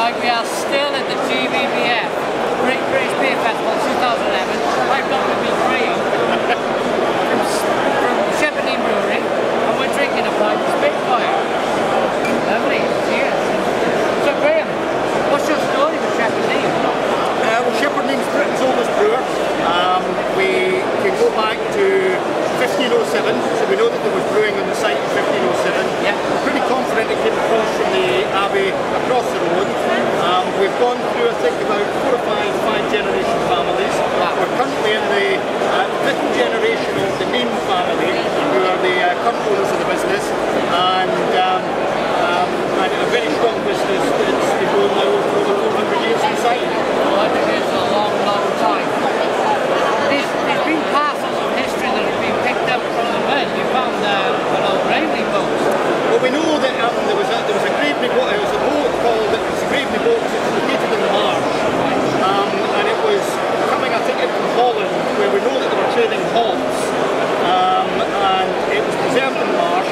Right, we are still at the GBBF, Great British Beer Festival 2011. I've got with me Graeme from Neame Brewery, and we're drinking a Neame Spitfire. Lovely, cheers. So Graeme, what's your story with Neame? Well, Neame's Britain's oldest brewer. We can go back to 1507, so we know that there was brewing on the site in 1507. Yeah. We're pretty confident it came across from the Abbey across the road. We've gone through, I think, about 4 or 5 generation families. Wow. We're currently in the 5th generation of the Neame family, who are the current owners of the business, and a very strong business that's been going now for over 400 years on site. Oh, I think it's a long, long time. There's been parcels of history that have been picked up from the men. You found an old gravely boat. Well, we know that there was a gravely boat. It was a boat called a gravely boat. It was located in the marsh, and it was coming, I think, from Holland, where we know that they were trading hops, and it was preserved in the marsh.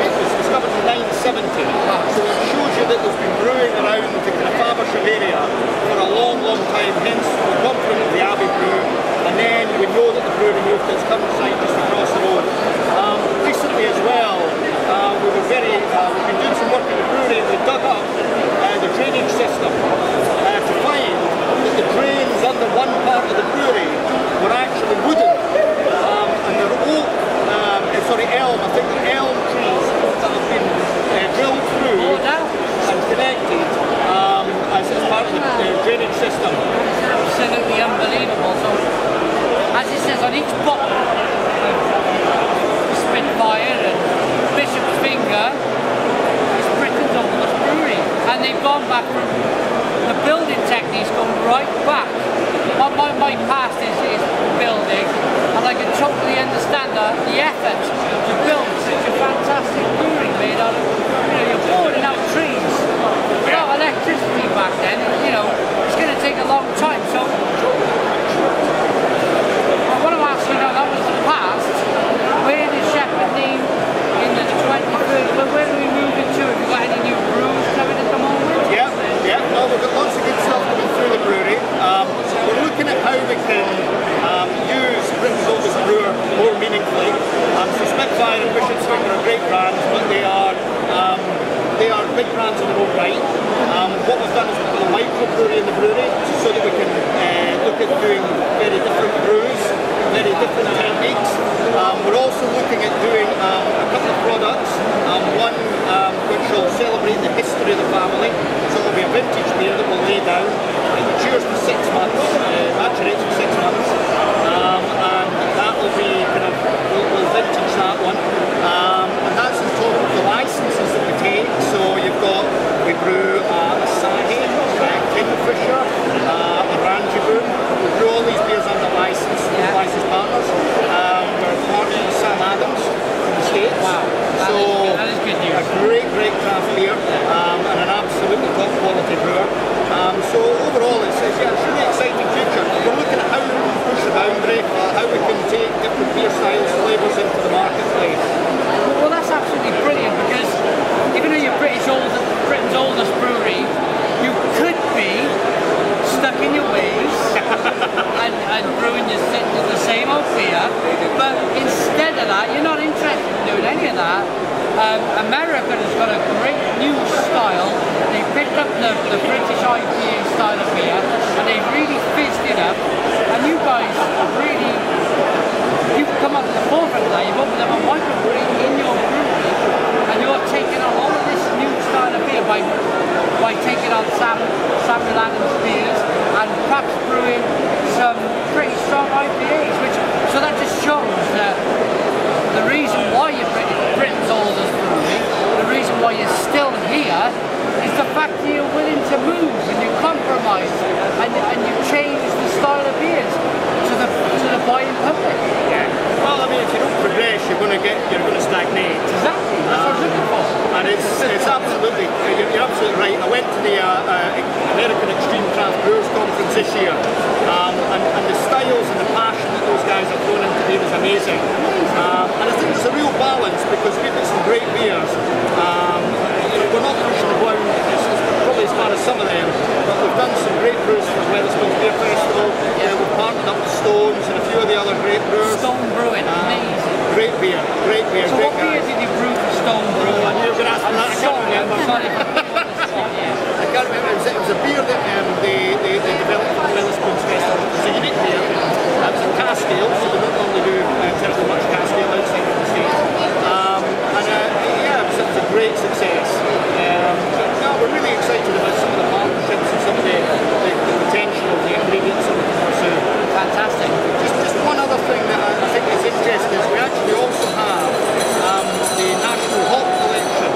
It was discovered in 970, so it shows you that there's been brewing around the kind of Faversham area for a long, long time. Hence, we're confident of the Abbey brew, and then we know that the brewery moved to its current site just across the road. Recently as well, we've been doing some work at the brewery, and we dug up the drainage system to find that the drains under one part of the brewery were actually wooden, and they're oak, elm, I think they're elm trees that have been drilled through and connected as part of the drainage system. Absolutely unbelievable. So, as it says on each bottle, Spitfire and Bishop's Finger is Britain's oldest brewery, and they've gone back from the building techniques, gone right back. My past is building, and I can totally understand the effort to build such a fantastic brewery made out of, you're boring out trees. Without electricity back then, it's going to take a long time. So, I want to ask that was the past. Where did Neame in the 21st, where do we move into? Have you got any new brews coming at the moment? Yeah. No, we've got lots of good stuff coming through the brewery. We're looking at how we can use Britain's oldest brewer more meaningfully. So Spitfire and Bishop's Finger are great brands, but they are big brands in their own right. What we've done is we've got a microbrewery in the brewery so that we can look at doing very different brews, very different techniques. We're also looking at doing a couple of products, one which will celebrate the history of the family. So it'll be a vintage beer that we'll lay down. It matures for 6 months, maturates for 6 months, and that will be we'll vintage that one. And that's on top of the licenses that we take. So we brew Asahi, Kingfisher, Oranjeboom. We brew all these beers under license, licensed partners. We're partnering with Sam Adams from the States. Wow, that is good news. A great craft beer, and an absolutely top quality brewer. So overall, it's a really exciting future. We're looking at how we can push the boundary, how we can take different beer styles, flavours into the marketplace. Well, that's absolutely brilliant, because even though you're Britain's oldest brewery, you could be stuck in your ways and brewing the same old beer, but instead of that, you're not interested in doing any of that. America has got a great new style. They picked up the British IPA style of beer, and they've really fizzed it up, and you guys you've come up to the forefront of that. You've opened up a microbrewery in your brewery, and you're taking on all of this new style of beer by taking on Samuel Adams beers and perhaps brewing some pretty strong IPAs, so that just shows that the reason why you're Britain's oldest brewery, the reason why you're still here, is the fact that you're willing to move and you compromise and you change the style of beers to the buying public. Yeah. Well, I mean, if you don't progress, you're going to stagnate. Exactly. That's what I'm looking for. And it's absolutely, you're absolutely right. I went to the American Extreme Craft Brewers Conference this year, and the styles and the passion that those guys have thrown into beer is amazing. And I think there's a real balance, because we've got some great beers. We're not pushing the ground, it's probably as far as some of them, Wetherspoons Beer Festival. We've partnered up with Stones and a few of the other great brewers. Stone Brewing, amazing. Great beer, great beer. So great what beer guys. did you brew for Stone Brewing? I knew you were going to ask me that. I can't remember. Sorry. I can't remember. It was a beer that they developed for the Wetherspoons Festival. It was a unique beer. It was a cask ale, so they don't normally do terribly much cask ale outside of the States. It was a great success. We're really excited about some of the partnerships and some of the potential of the ingredients that we can pursue. Fantastic. Just one other thing that I think is interesting is we actually also have the National Hop Collection.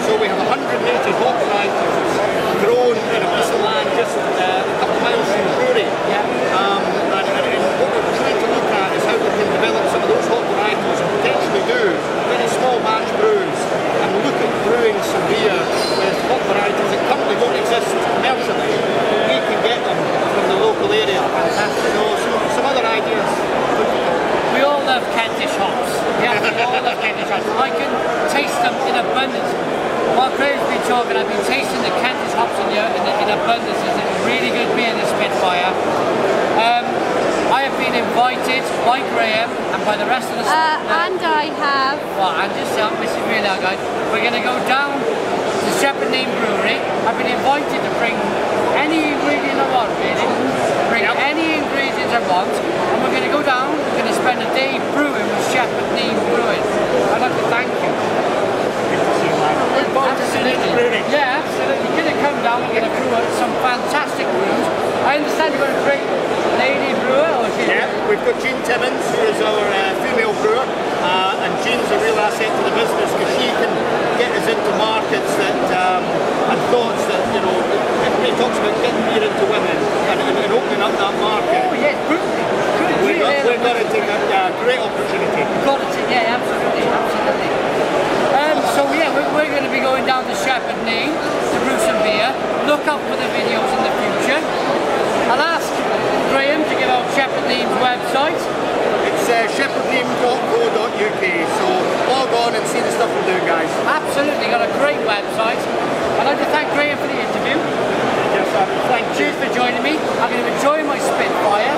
So we have 180 hop varieties grown in a piece of land just a couple of miles from the brewery. Yeah. And what we're trying to look at is how we can develop some of those hop varieties and potentially do very small batch brews and look at brewing some beer with hop varieties that currently don't exist commercially. We can get them from the local area. Fantastic. So some other ideas. We all love Kentish hops. Yeah, we all love Kentish hops. I can taste them in abundance. While Graeme's been talking, I've been tasting the Kentish hops in abundance. It's a really good beer, the Spitfire. I have been invited by Graeme and by the rest of the and I have. Well, and just this is really our guys. We're going to go down to Shepherd Neame Brewery. I've been invited to bring any ingredient I want, really. Bring any ingredients I want, and we're going to go down. We're going to spend a day brewing with Shepherd Neame Brewing. I'd like to thank you. Absolutely. Yeah, absolutely. You're going to come down. We're going to brew some fantastic brews. I understand you've got a great lady brewer, or she? Yeah, we've got Jean Timmins, who is our female brewer, and Jean's a real asset to the business because she can get us into markets that and thoughts that, you know, everybody talks about getting beer into women and opening up that market. Oh yes, brilliant. We're going to take a great opportunity. Yeah, absolutely, absolutely. So yeah, we're going to be going down to Shepherd Neame to brew some beer. Look out for the videos in the future. I'll ask Graeme to give out Shepherd Neame's website. It's shepherdneame.co.uk, so log on and see the stuff we're doing, guys. Absolutely, got a great website. I'd like to thank Graeme for the interview. Yes, thank you. Cheers for joining me. I'm going to enjoy my Spitfire.